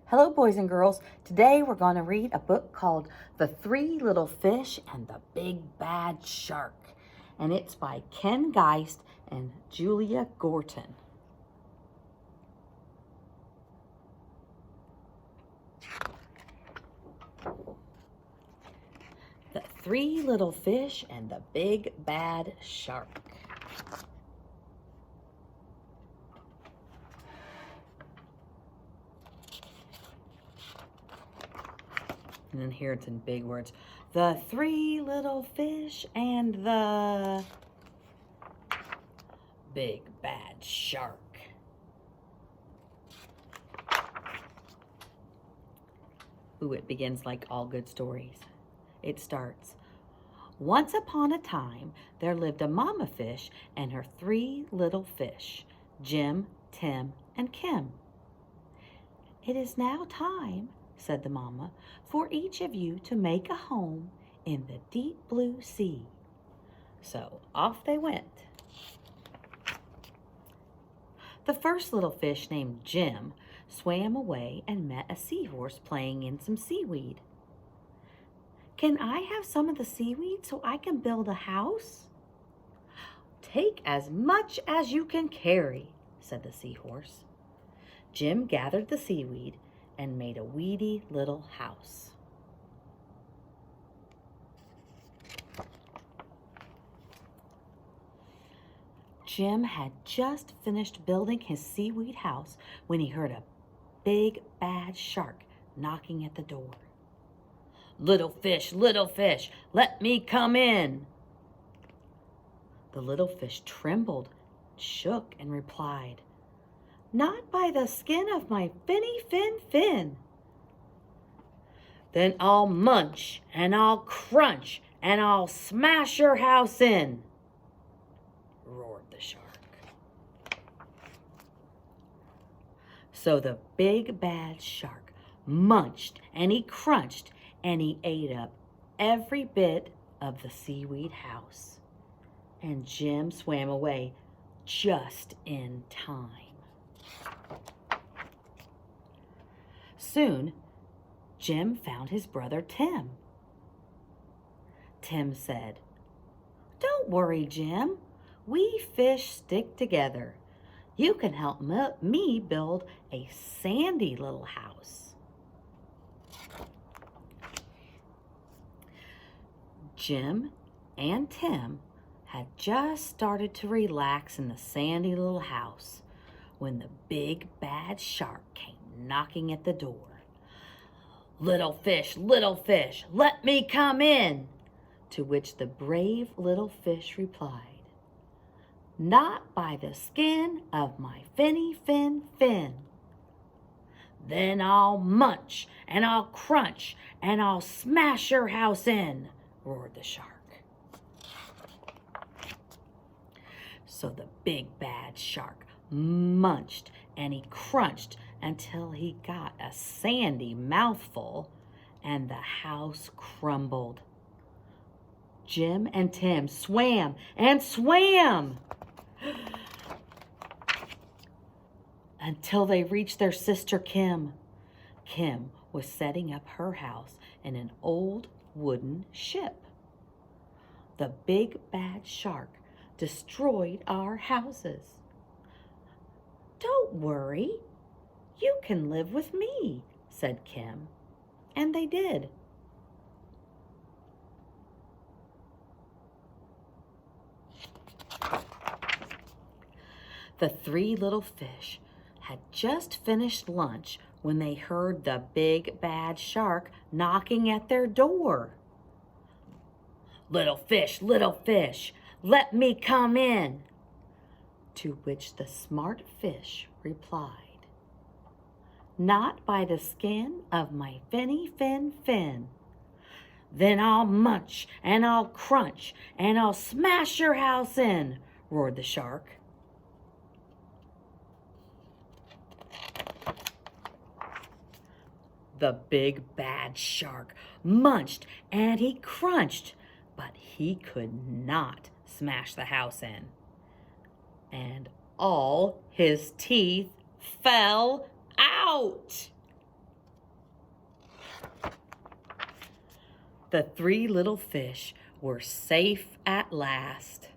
Hello, boys and girls. Today we're going to read a book called The Three Little Fish and the Big Bad Shark. And it's by Ken Geist and Julia Gorton. The Three Little Fish and the Big Bad Shark. And then here it's in big words. The three little fish and the big bad shark. Ooh, it begins like all good stories. It starts, once upon a time, there lived a mama fish and her three little fish, Jim, Tim, and Kim. It is now time, said the mama, for each of you to make a home in the deep blue sea. So off they went. The first little fish, named Jim, swam away and met a seahorse playing in some seaweed. Can I have some of the seaweed so I can build a house? Take as much as you can carry, said the seahorse. Jim gathered the seaweed and made a weedy little house. Jim had just finished building his seaweed house when he heard a big bad shark knocking at the door. Little fish, let me come in. The little fish trembled, shook, and replied, Not by the skin of my finny fin. Then I'll munch, and I'll crunch, and I'll smash your house in, roared the shark. So the big bad shark munched, and he crunched, and he ate up every bit of the seaweed house. And Jim swam away just in time. Soon, Jim found his brother Tim. Tim said, Don't worry, Jim. We fish stick together. You can help me build a sandy little house. Jim and Tim had just started to relax in the sandy little house when the big bad shark came knocking at the door. Little fish, let me come in, to which the brave little fish replied, Not by the skin of my finny fin. Then I'll munch, and I'll crunch, and I'll smash your house in, roared the shark. So the big bad shark munched and he crunched until he got a sandy mouthful, and the house crumbled. Jim and Tim swam and swam until they reached their sister Kim. Kim was setting up her house in an old wooden ship. The big bad shark destroyed our houses. Don't worry, you can live with me, said Kim. And they did. The three little fish had just finished lunch when they heard the big bad shark knocking at their door. Little fish, let me come in, to which the smart fish replied, Not by the skin of my finny fin. Then I'll munch, and I'll crunch, and I'll smash your house in, roared the shark. The big bad shark munched and he crunched, but he could not smash the house in. And all his teeth fell out. The three little fish were safe at last.